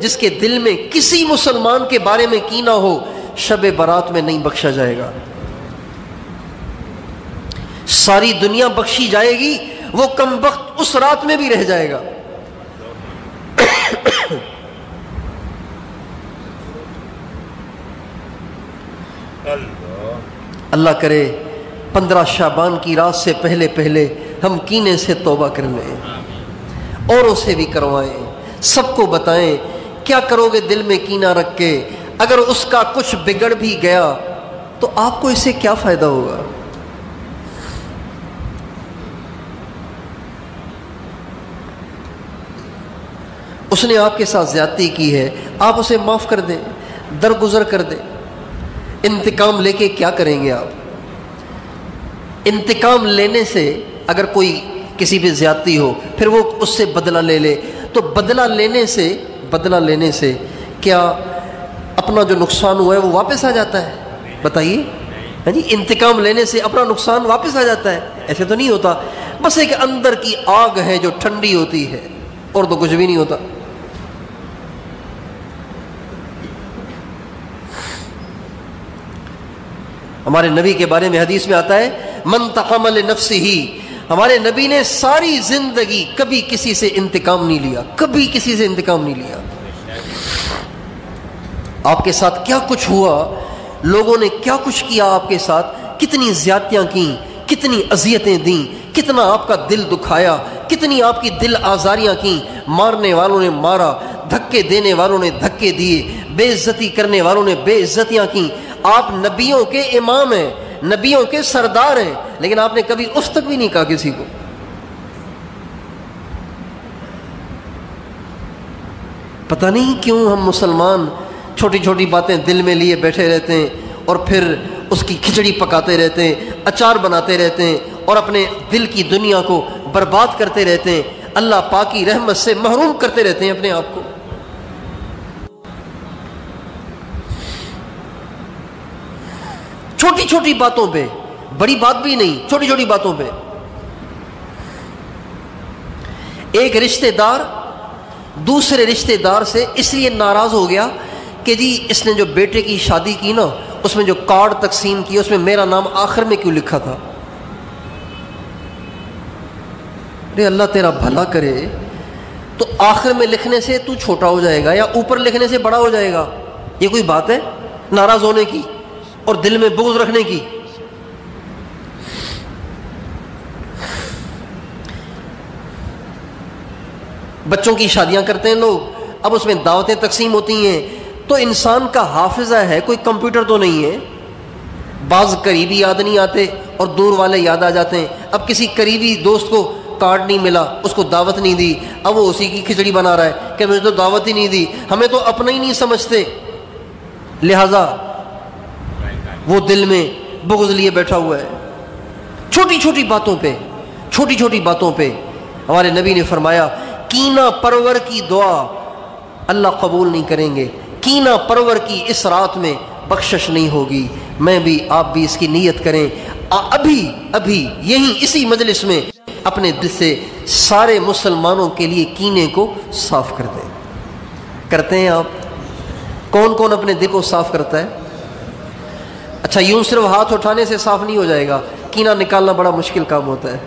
جس کے دل میں کسی مسلمان کے بارے میں کینہ ہو شب برات میں نہیں بخشا جائے گا. ساری دنیا بخشی جائے گی، وہ کمبخت اس رات میں بھی رہ جائے گا. اللہ کرے 15 شعبان کی رات سے پہلے پہلے ہم کینے سے توبہ کر لیں، اوروں سے بھی کروائیں، سب کو بتائیں. کیا کرو گے دل میں کینہ رکھ کے؟ اگر اس کا کچھ بگڑ بھی گیا تو آپ کو اس سے کیا فائدہ ہوگا؟ اس نے آپ کے ساتھ زیادتی کی ہے، آپ اسے معاف کر دیں، درگزر کر دیں. انتقام لے کے کیا کریں گے آپ؟ انتقام لینے سے اگر کوئی کسی پہ زیادتی ہو پھر وہ اس سے بدلہ لے لے تو بدلہ لینے سے کیا اپنا جو نقصان ہوا ہے وہ واپس آ جاتا ہے؟ بتائیے. ہاں جی، انتقام لینے سے اپنا نقصان واپس آ جاتا ہے؟ ایسے تو نہیں ہوتا. بس ایک اندر کی آگ ہے جو ٹھنڈی ہوتی ہے، اور تو کچھ بھی نہیں ہوتا. ہمارے نبی کے بارے میں حدیث میں آتا ہے من تقم لنفسہ، ہمارے نبی نے ساری زندگی کبھی کسی سے انتقام نہیں لیا، کبھی کسی سے انتقام نہیں لیا. آپ کے ساتھ کیا کچھ ہوا، لوگوں نے کیا کچھ کیا آپ کے ساتھ، کتنی زیادتیاں کیں، کتنی اذیتیں دیں، کتنا آپ کا دل دکھایا، کتنی آپ کی دل آزاریاں کیں. مارنے والوں نے مارا، دھکے دینے والوں نے دھکے دیے، بے عزتی کرنے والوں نے بے عزتیاں کیں. آپ نبیوں کے امام ہیں، نبیوں کے سردار ہیں، لیکن آپ نے کبھی اف تک بھی نہیں کہا کسی کو. پتہ نہیں کیوں ہم مسلمان چھوٹی چھوٹی باتیں دل میں لیے بیٹھے رہتے ہیں اور پھر اس کی کھچڑی پکاتے رہتے ہیں، اچار بناتے رہتے ہیں اور اپنے دل کی دنیا کو برباد کرتے رہتے ہیں. اللہ پاک کی رحمت سے محروم کرتے رہتے ہیں اپنے آپ کو. چھوٹی چھوٹی باتوں پہ، بڑی بات بھی نہیں، چھوٹی چھوٹی باتوں پہ. ایک رشتہ دار دوسرے رشتہ دار سے اس لیے ناراض ہو گیا کہ جی اس نے جو بیٹے کی شادی کی نا اس میں جو کارڈ تقسیم کیا اس میں میرا نام آخر میں کیوں لکھا تھا؟ ارے اللہ تیرا بھلا کرے، تو آخر میں لکھنے سے تو چھوٹا ہو جائے گا یا اوپر لکھنے سے بڑا ہو جائے گا؟ یہ کوئی بات ہے ناراض ہونے کی اور دل میں بغض رکھنے کی؟ بچوں کی شادیاں کرتے ہیں لوگ، اب اس میں دعوتیں تقسیم ہوتی ہیں تو انسان کا حافظہ ہے، کوئی کمپیوٹر تو نہیں ہے. بعض قریبی یاد نہیں آتے اور دور والے یاد آ جاتے ہیں. اب کسی قریبی دوست کو کارڈ نہیں ملا، اس کو دعوت نہیں دی، اب وہ اسی کی کھچڑی بنا رہا ہے کہ مجھے تو دعوت ہی نہیں دی، ہمیں تو اپنا ہی نہیں سمجھتے، لہذا وہ دل میں بغض لیے بیٹھا ہوا ہے. چھوٹی چھوٹی باتوں پہ ہمارے نبی نے فرمایا کینہ پرور کی دعا اللہ قبول نہیں کریں گے، کینہ پرور کی اس رات میں بخشش نہیں ہوگی. میں بھی آپ بھی اس کی نیت کریں، ابھی یہیں اسی مجلس میں اپنے دل سے سارے مسلمانوں کے لیے کینے کو صاف کر دیں. کرتے ہیں آپ؟ کون کون اپنے دل کو صاف کرتا ہے؟ اچھا، یوں صرف ہاتھ اٹھانے سے صاف نہیں ہو جائے گا، کینہ نکالنا بڑا مشکل کام ہوتا ہے.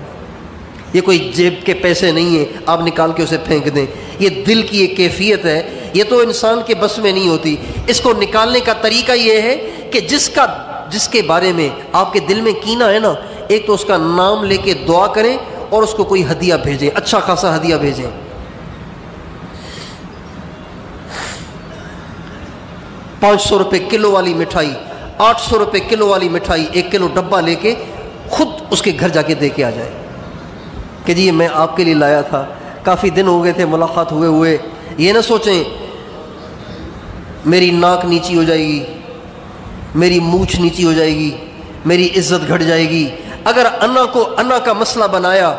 یہ کوئی جیب کے پیسے نہیں ہیں آپ نکال کے اسے پھینک دیں، یہ دل کی ایک کیفیت ہے، یہ تو انسان کے بس میں نہیں ہوتی. اس کو نکالنے کا طریقہ یہ ہے کہ جس کے بارے میں آپ کے دل میں کینہ ہے نا، ایک تو اس کا نام لے کے دعا کریں اور اس کو کوئی ہدیہ بھیجیں، اچھا خاصا ہدیہ بھیجیں. ₹500 کلو والی مٹھائی، 800 روپے کلو والی مٹھائی 1 کلو ڈبہ لے کے خود اس کے گھر جا کے دے کے آ جائے کہ جی میں آپ کے لیے لایا تھا، کافی دن ہو گئے تھے ملاقات ہوئے. یہ نہ سوچیں میری ناک نیچی ہو جائے گی، میری مونچھ نیچی ہو جائے گی، میری عزت گھٹ جائے گی. اگر انا کا مسئلہ بنایا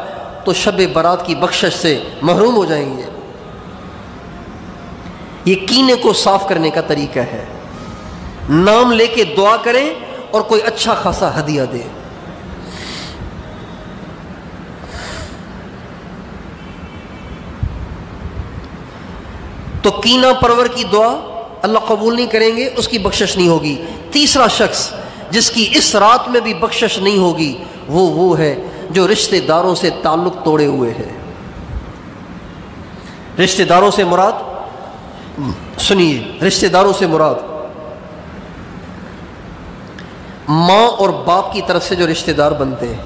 تو شب برات کی بخشش سے محروم ہو جائیں گے. یہ کینے کو صاف کرنے کا طریقہ ہے. نام لے کے دعا کریں اور کوئی اچھا خاصا ہدیہ دے. تو کینہ پرور کی دعا اللہ قبول نہیں کریں گے، اس کی بخشش نہیں ہوگی۔ تیسرا شخص جس کی اس رات میں بھی بخشش نہیں ہوگی وہ ہے جو رشتہ داروں سے تعلق توڑے ہوئے ہے۔ رشتہ داروں سے مراد، سنیے، رشتہ داروں سے مراد ماں اور باپ کی طرف سے جو رشتہ دار بنتے ہیں،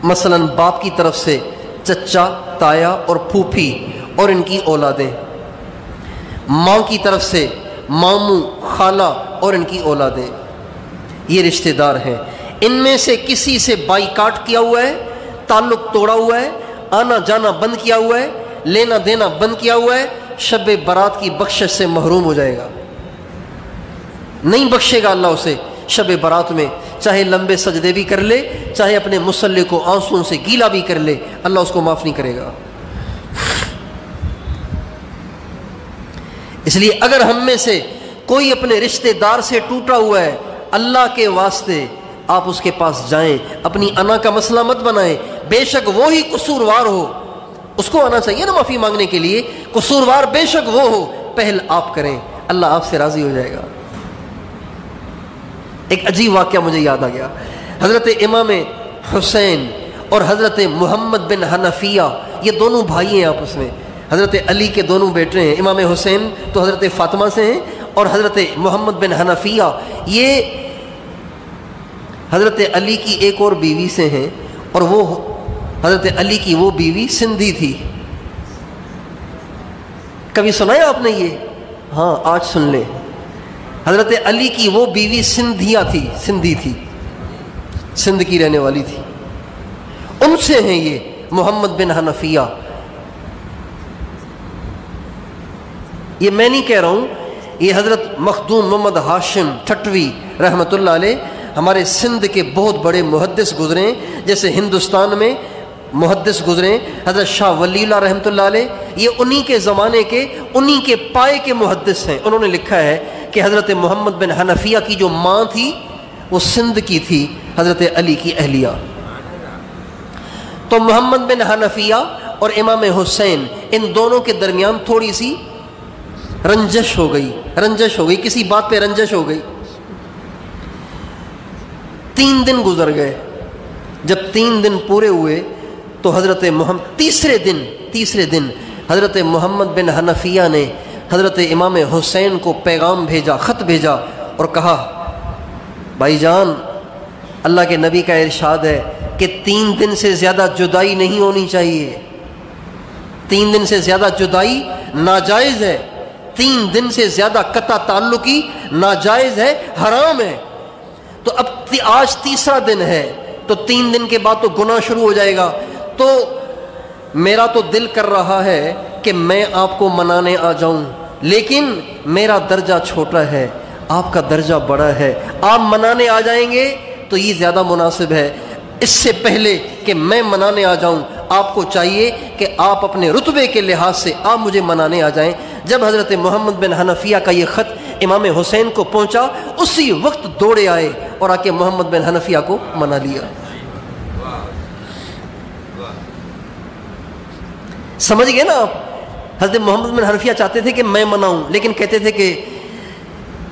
مثلا باپ کی طرف سے چچا، تایا اور پھوپھی اور ان کی اولادیں، ماں کی طرف سے ماموں، خالہ اور ان کی اولادیں، یہ رشتہ دار ہیں۔ ان میں سے کسی سے بائیکاٹ کیا ہوا ہے، تعلق توڑا ہوا ہے، آنا جانا بند کیا ہوا ہے، لینا دینا بند کیا ہوا ہے، شب برات کی بخشش سے محروم ہو جائے گا، نہیں بخشے گا اللہ اسے شب برات میں، چاہے لمبے سجدے بھی کر لے، چاہے اپنے مصلی کو آنسوؤں سے گیلا بھی کر لے، اللہ اس کو معاف نہیں کرے گا۔ اس لیے اگر ہم میں سے کوئی اپنے رشتہ دار سے ٹوٹا ہوا ہے، اللہ کے واسطے آپ اس کے پاس جائیں، اپنی انا کا مسئلہ مت بنائیں، بے شک وہی قصوروار ہو، اس کو آنا چاہیے نا معافی مانگنے کے لیے، قصوروار بے شک وہ ہو، پہل آپ کریں، اللہ آپ سے راضی ہو جائے گا۔ ایک عجیب واقعہ مجھے یاد آ گیا، حضرت امام حسین اور حضرت محمد بن حنفیہ، یہ دونوں بھائی ہیں آپس میں، حضرت علی کے دونوں بیٹے ہیں، امام حسین تو حضرت فاطمہ سے ہیں اور حضرت محمد بن حنفیہ یہ حضرت علی کی ایک اور بیوی سے ہیں، اور وہ حضرت علی کی وہ بیوی سندھی تھی۔ کبھی سنا ہے آپ نے یہ؟ ہاں آج سن لیں، حضرت علی کی وہ بیوی سندھی تھی، سندھ کی رہنے والی تھی، ان سے ہیں یہ محمد بن حنفیہ۔ یہ میں نہیں کہہ رہا ہوں، یہ حضرت مخدوم محمد ہاشم ٹھٹوی رحمۃ اللہ علیہ ہمارے سندھ کے بہت بڑے محدث گزرے ہیں، جیسے ہندوستان میں محدث گزرے حضرت شاہ ولی اللہ رحمۃ اللہ علیہ، یہ انہی کے زمانے کے، انہی کے پائے کے محدث ہیں۔ انہوں نے لکھا ہے کہ حضرت محمد بن حنفیہ کی جو ماں تھی وہ سندھ کی تھی، حضرت علی کی اہلیہ۔ تو محمد بن حنفیہ اور امام حسین، ان دونوں کے درمیان تھوڑی سی رنجش ہو گئی، کسی بات پہ رنجش ہو گئی۔ 3 دن گزر گئے، جب 3 دن پورے ہوئے تو حضرت تیسرے دن حضرت محمد بن حنفیہ نے حضرت امام حسین کو پیغام بھیجا، خط بھیجا اور کہا، بھائی جان، اللہ کے نبی کا ارشاد ہے کہ 3 دن سے زیادہ جدائی نہیں ہونی چاہیے، 3 دن سے زیادہ جدائی ناجائز ہے، 3 دن سے زیادہ قطع تعلقی ناجائز ہے، حرام ہے۔ تو اب آج تیسرا دن ہے، تو 3 دن کے بعد تو گناہ شروع ہو جائے گا، تو میرا تو دل کر رہا ہے کہ میں آپ کو منانے آ جاؤں، لیکن میرا درجہ چھوٹا ہے، آپ کا درجہ بڑا ہے، آپ منانے آ جائیں گے تو یہ زیادہ مناسب ہے۔ اس سے پہلے کہ میں منانے آ جاؤں، آپ کو چاہیے کہ آپ اپنے رتبے کے لحاظ سے آپ مجھے منانے آ جائیں۔ جب حضرت محمد بن حنفیہ کا یہ خط امام حسین کو پہنچا، اسی وقت دوڑے آئے اور آ کے محمد بن حنفیہ کو منا لیا۔ سمجھ گئے نا آپ؟ حضرت محمد بن حنفیہ چاہتے تھے کہ میں مناؤں، لیکن کہتے تھے کہ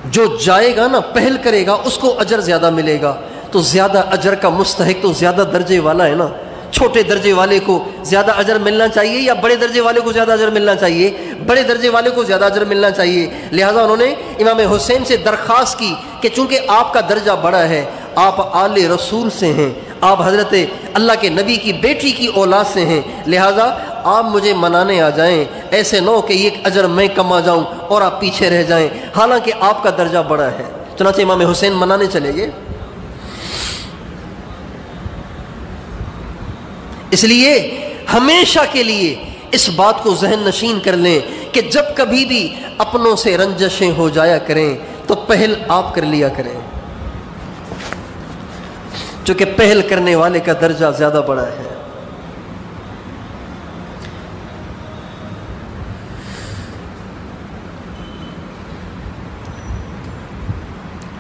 جو جائے گا نا، پہل کرے گا، اس کو اجر زیادہ ملے گا۔ تو زیادہ اجر کا مستحق تو زیادہ درجے والا ہے نا، چھوٹے درجے والے کو زیادہ اجر ملنا چاہیے یا بڑے درجے والے کو زیادہ اجر ملنا چاہیے؟ بڑے درجے والے کو زیادہ اجر ملنا چاہیے۔ لہٰذا انہوں نے امام حسین سے درخواست کی کہ چونکہ آپ کا درجہ بڑا ہے، آپ آل رسول سے ہیں، آپ حضرت اللہ کے نبی کی بیٹی کی اولاد سے ہیں، لہٰذا آپ مجھے منانے آ جائیں، ایسے نہ ہو کہ یہ اجر میں کما جاؤں اور آپ پیچھے رہ جائیں، حالانکہ آپ کا درجہ بڑا ہے۔ چنانچہ امام حسین منانے چلے گئے۔ اس لیے ہمیشہ کے لیے اس بات کو ذہن نشین کر لیں کہ جب کبھی بھی اپنوں سے رنجشیں ہو جایا کریں تو پہل آپ کر لیا کریں، چونکہ پہل کرنے والے کا درجہ زیادہ بڑا ہے۔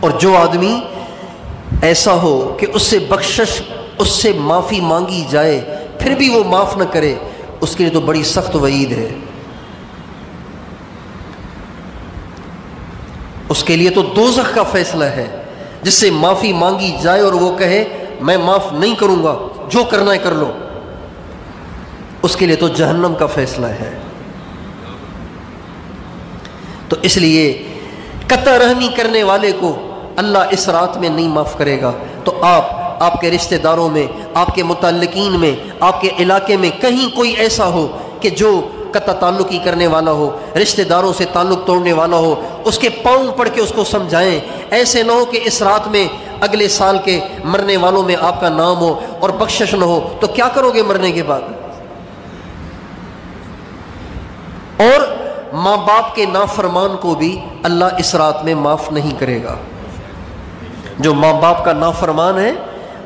اور جو آدمی ایسا ہو کہ اس سے بخشش، اس سے معافی مانگی جائے پھر بھی وہ معاف نہ کرے، اس کے لیے تو بڑی سخت وعید ہے. اس کے لیے تو دوزخ کا فیصلہ ہے. جس سے معافی مانگی جائے اور وہ کہے میں معاف نہیں کروں گا، جو کرنا ہے کر لو، اس کے لیے تو جہنم کا فیصلہ ہے. تو اس لیے قطع رحمی کرنے والے کو اللہ اس رات میں نہیں معاف کرے گا. تو آپ کے رشتہ داروں میں، آپ کے متعلقین میں، آپ کے علاقے میں کہیں کوئی ایسا ہو کہ جو قطع تعلقی کرنے والا ہو، رشتہ داروں سے تعلق توڑنے والا ہو، اس کے پاؤں پڑھ کے اس کو سمجھائیں. ایسے نہ ہو کہ اس رات میں اگلے سال کے مرنے والوں میں آپ کا نام ہو اور بخشش نہ ہو، تو کیا کرو گے مرنے کے بعد؟ اور ماں باپ کے نافرمان کو بھی اللہ اس رات میں معاف نہیں کرے گا. جو ماں باپ کا نافرمان ہے،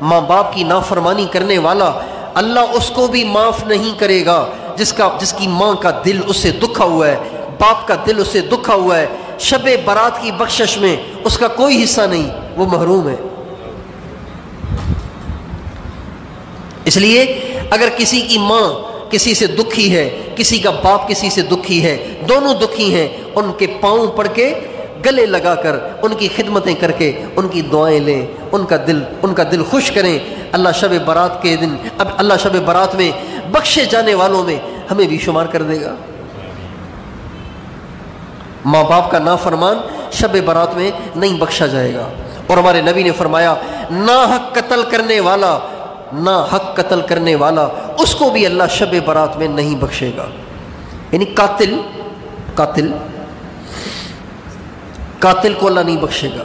ماں باپ کی نافرمانی کرنے والا، اللہ اس کو بھی معاف نہیں کرے گا. جس کی ماں کا دل اس سے دکھا ہوا ہے، باپ کا دل اس سے دکھا ہوا ہے، شب برات کی بخشش میں اس کا کوئی حصہ نہیں، وہ محروم ہے. اس لیے اگر کسی کی ماں کسی سے دکھی ہے، کسی کا باپ کسی سے دکھی ہے، دونوں دکھی ہیں، ان کے پاؤں پڑ کے گلے لگا کر ان کی خدمتیں کر کے ان کی دعائیں لیں، ان کا دل خوش کریں. اللہ شب برات کے دن، اب اللہ شب برات میں بخشے جانے والوں میں ہمیں بھی شمار کر دے گا. ماں باپ کا نافرمان شب برات میں نہیں بخشا جائے گا. اور ہمارے نبی نے فرمایا ناحق قتل کرنے والا اس کو بھی اللہ شب برات میں نہیں بخشے گا. یعنی قاتل کو اللہ نہیں بخشے گا.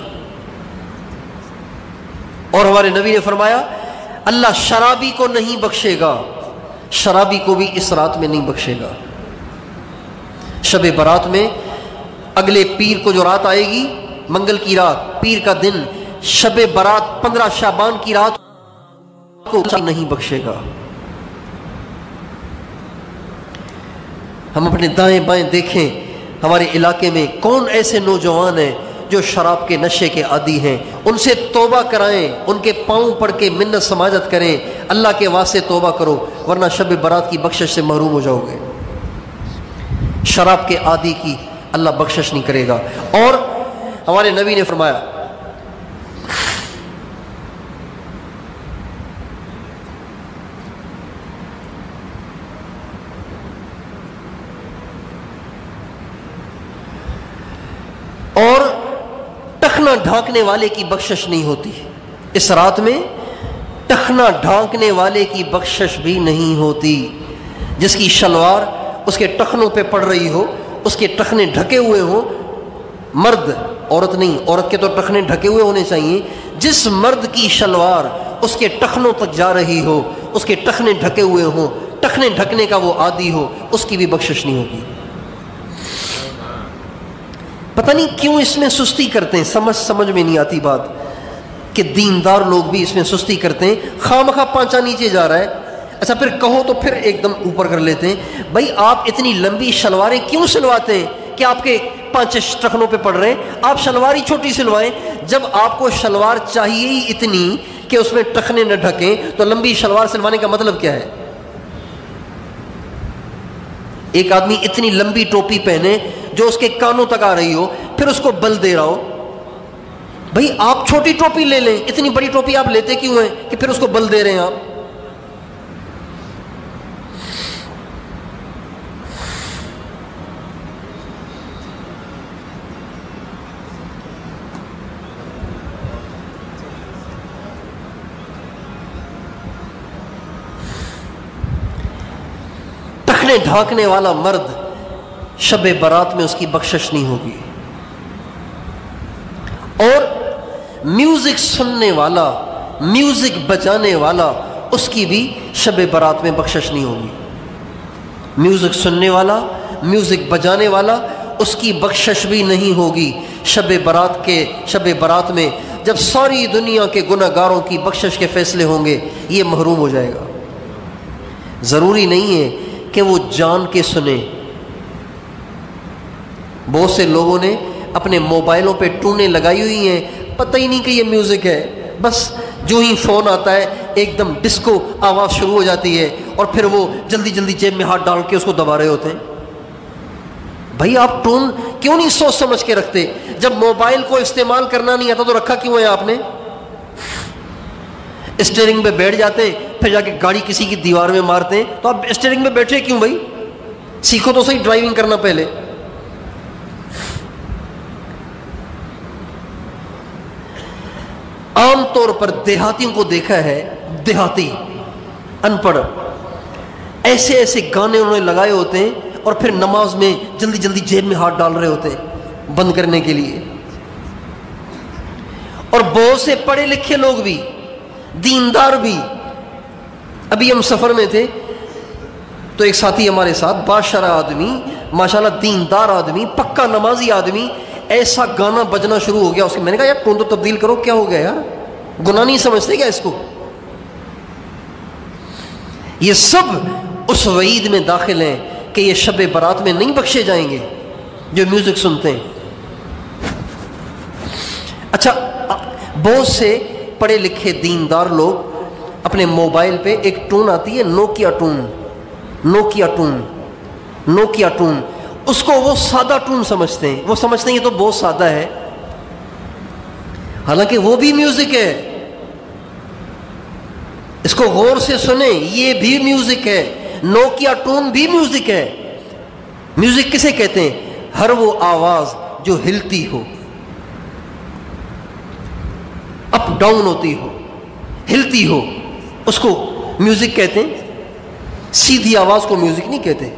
اور ہمارے نبی نے فرمایا اللہ شرابی کو نہیں بخشے گا، شرابی کو بھی اس رات میں نہیں بخشے گا. شب برات میں اگلے پیر کو جو رات آئے گی، منگل کی رات، پیر کا دن، شب برات 15 شعبان کی رات کو نہیں بخشے گا. ہم اپنے دائیں بائیں دیکھیں، ہمارے علاقے میں کون ایسے نوجوان ہیں جو شراب کے نشے کے عادی ہیں. ان سے توبہ کرائیں، ان کے پاؤں پڑھ کے منت سماجت کریں، اللہ کے واسطے توبہ کرو، ورنہ شب برات کی بخشش سے محروم ہو جاؤ گے. شراب کے عادی کی اللہ بخشش نہیں کرے گا. اور ہمارے نبی نے فرمایا اور ٹخنا ڈھانکنے والے کی بخشش نہیں ہوتی. اس رات میں ٹخنا ڈھانکنے والے کی بخشش بھی نہیں ہوتی. جس کی شلوار اس کے ٹخنوں پہ پڑ رہی ہو، اس کے ٹخنے ڈھکے ہوئے ہوں، مرد، عورت نہیں، عورت کے تو ٹخنے ڈھکے ہوئے ہونے چاہیے. جس مرد کی شلوار اس کے ٹخنوں تک جا رہی ہو، اس کے ٹخنے ڈھکے ہوئے ہوں، ٹخنے ڈھکنے کا وہ عادی ہو، اس کی بھی بخشش نہیں ہوگی. پتہ نہیں کیوں اس میں سستی کرتے ہیں، سمجھ میں نہیں آتی بات کہ دیندار لوگ بھی اس میں سستی کرتے ہیں. خواہ پانچا نیچے جا رہا ہے، اچھا پھر کہو تو پھر ایک دم اوپر کر لیتے ہیں. بھائی آپ اتنی لمبی شلواریں کیوں سلواتے ہیں کہ آپ کے 5 ٹخنوں پہ پڑ رہے ہیں؟ آپ شلوار ہی چھوٹی سلوائیں. جب آپ کو شلوار چاہیے ہی اتنی کہ اس میں ٹخنے نہ ڈھکیں، تو لمبی شلوار سلوانے کا مطلب کیا ہے؟ ایک آدمی اتنی لمبی ٹوپی پہنے جو اس کے کانوں تک آ رہی ہو، پھر اس کو بل دے رہا ہو. بھائی آپ چھوٹی ٹوپی لے لیں، اتنی بڑی ٹوپی آپ لیتے کیوں ہیں کہ پھر اس کو بل دے رہے ہیں آپ؟ ٹخنے ڈھانکنے والا مرد شب برات میں اس کی بخشش نہیں ہوگی. اور میوزک سننے والا، میوزک بجانے والا، اس کی بھی شب برات میں بخشش نہیں ہوگی. میوزک سننے والا، میوزک بجانے والا، اس کی بخشش بھی نہیں ہوگی. شب برات میں جب ساری دنیا کے گناہ گاروں کی بخشش کے فیصلے ہوں گے، یہ محروم ہو جائے گا. ضروری نہیں ہے کہ وہ جان کے سنے. بہت سے لوگوں نے اپنے موبائلوں پہ ٹونیں لگائی ہوئی ہیں، پتہ ہی نہیں کہ یہ میوزک ہے. بس جو ہی فون آتا ہے ایک دم ڈسکو آواز شروع ہو جاتی ہے، اور پھر وہ جلدی جلدی جیب میں ہاتھ ڈال کے اس کو دبا رہے ہوتے ہیں. بھائی آپ ٹون کیوں نہیں سوچ سمجھ کے رکھتے؟ جب موبائل کو استعمال کرنا نہیں آتا تو رکھا کیوں ہے آپ نے؟ اسٹیئرنگ پہ بیٹھ جاتے ہیں پھر جا کے گاڑی کسی کی دیوار میں مارتے ہیں، تو آپ اسٹیئرنگ پہ بیٹھے کیوں بھائی؟ سیکھو تو صحیح ڈرائیونگ کرنا پہلے. عام طور پر دیہاتیوں کو دیکھا ہے، دیہاتی ان پڑھ ایسے ایسے گانے انہوں نے لگائے ہوتے ہیں اور پھر نماز میں جلدی جلدی جیب میں ہاتھ ڈال رہے ہوتے ہیں بند کرنے کے لیے. اور بہت سے پڑھے لکھے لوگ بھی، دیندار بھی. ابھی ہم سفر میں تھے تو ایک ساتھی ہمارے ساتھ باشرہ آدمی، ماشاءاللہ دیندار آدمی، پکا نمازی آدمی، ایسا گانا بجنا شروع ہو گیا اس کے. میں نے کہا یار ٹون تو تبدیل کرو، کیا ہو گیا یار؟ گناہ نہیں سمجھتے کیا اس کو؟ یہ سب اس وعید میں داخل ہیں کہ یہ شب برات میں نہیں بخشے جائیں گے جو میوزک سنتے ہیں. اچھا، بہت سے پڑھے لکھے دیندار لوگ اپنے موبائل پہ ایک ٹون آتی ہے Nokia tone, Nokia tone, Nokia tone, اس کو وہ سادہ ٹون سمجھتے ہیں. وہ سمجھتے ہیں یہ تو بہت سادہ ہے، حالانکہ وہ بھی میوزک ہے. اس کو غور سے سنیں، یہ بھی میوزک ہے. نوکیا ٹون بھی میوزک ہے. میوزک کسے کہتے ہیں؟ ہر وہ آواز جو ہلتی ہو، اپ ڈاؤن ہوتی ہو، ہلتی ہو، اس کو میوزک کہتے ہیں. سیدھی آواز کو میوزک نہیں کہتے.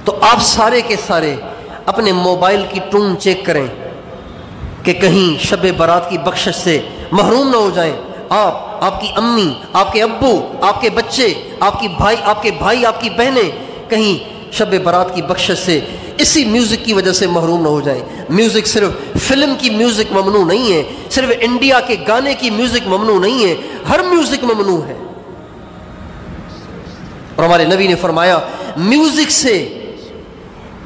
تو آپ سارے کے سارے اپنے موبائل کی ٹون چیک کریں کہ کہیں شب برات کی بخشش سے محروم نہ ہو جائیں. آپ کی امی، آپ کے ابو، آپ کے بچے، آپ کے بھائی، آپ کی بہنیں کہیں شب برات کی بخشش سے اسی میوزک کی وجہ سے محروم نہ ہو جائیں. میوزک صرف فلم کی میوزک ممنوع نہیں ہے، صرف انڈیا کے گانے کی میوزک ممنوع نہیں ہے، ہر میوزک ممنوع ہے. اور ہمارے نبی نے فرمایا میوزک سے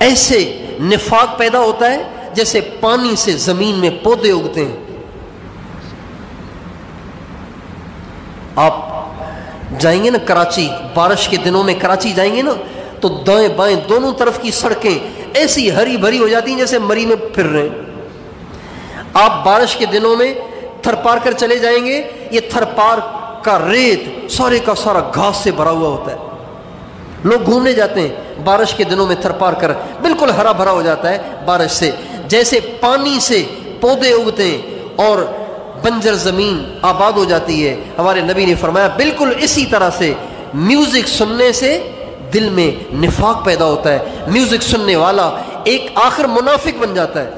ایسے نفاق پیدا ہوتا ہے جیسے پانی سے زمین میں پودے اگتے ہیں. آپ جائیں گے نا کراچی، بارش کے دنوں میں کراچی جائیں گے نا تو دائیں بائیں دونوں طرف کی سڑکیں ایسی ہری بھری ہو جاتی ہیں جیسے مری میں پھر رہے ہیں. آپ بارش کے دنوں میں تھر پار کر چلے جائیں گے، یہ تھر پار کا ریت سارے کا سارا گھاس سے بھرا ہوا ہوتا ہے. لوگ گھومنے جاتے ہیں بارش کے دنوں میں تھر پار کر، بالکل ہرا بھرا ہو جاتا ہے بارش سے. جیسے پانی سے پودے اگتے ہیں اور بنجر زمین آباد ہو جاتی ہے، ہمارے نبی نے فرمایا بالکل اسی طرح سے میوزک سننے سے دل میں نفاق پیدا ہوتا ہے. میوزک سننے والا ایک آخر منافق بن جاتا ہے.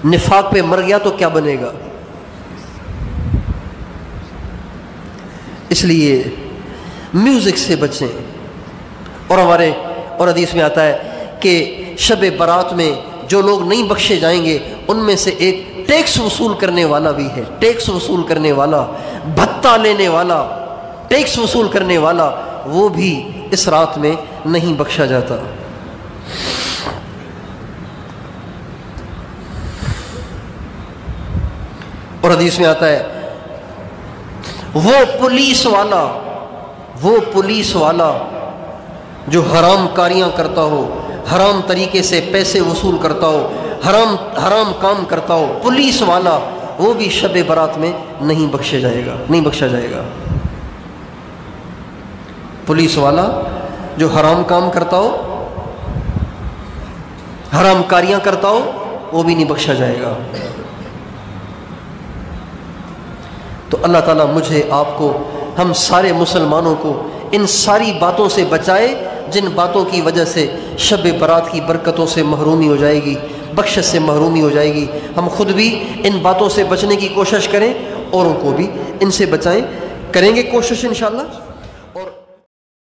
نفاق پہ مر گیا تو کیا بنے گا؟ اس لیے میوزک سے بچیں. اور حدیث میں آتا ہے کہ شب برات میں جو لوگ نہیں بخشے جائیں گے ان میں سے ایک ٹیکس وصول کرنے والا بھی ہے. ٹیکس وصول کرنے والا، بھتہ لینے والا، ٹیکس وصول کرنے والا، وہ بھی اس رات میں نہیں بخشا جاتا. اور حدیث میں آتا ہے وہ پولیس والا جو حرام کاریاں کرتا ہو، حرام طریقے سے پیسے وصول کرتا ہو، حرام کام کرتا ہو، پولیس والا، وہ بھی شب برات میں نہیں بخشا جائے گا. پولیس والا جو حرام کام کرتا ہو، حرام کاریاں کرتا ہو، وہ بھی نہیں بخشا جائے گا. تو اللہ تعالیٰ مجھے، آپ کو، ہم سارے مسلمانوں کو ان ساری باتوں سے بچائے جن باتوں کی وجہ سے شب برات کی برکتوں سے محرومی ہو جائے گی، بخشش سے محرومی ہو جائے گی. ہم خود بھی ان باتوں سے بچنے کی کوشش کریں، اوروں کو بھی ان سے بچائیں. کریں گے کوشش انشاءاللہ.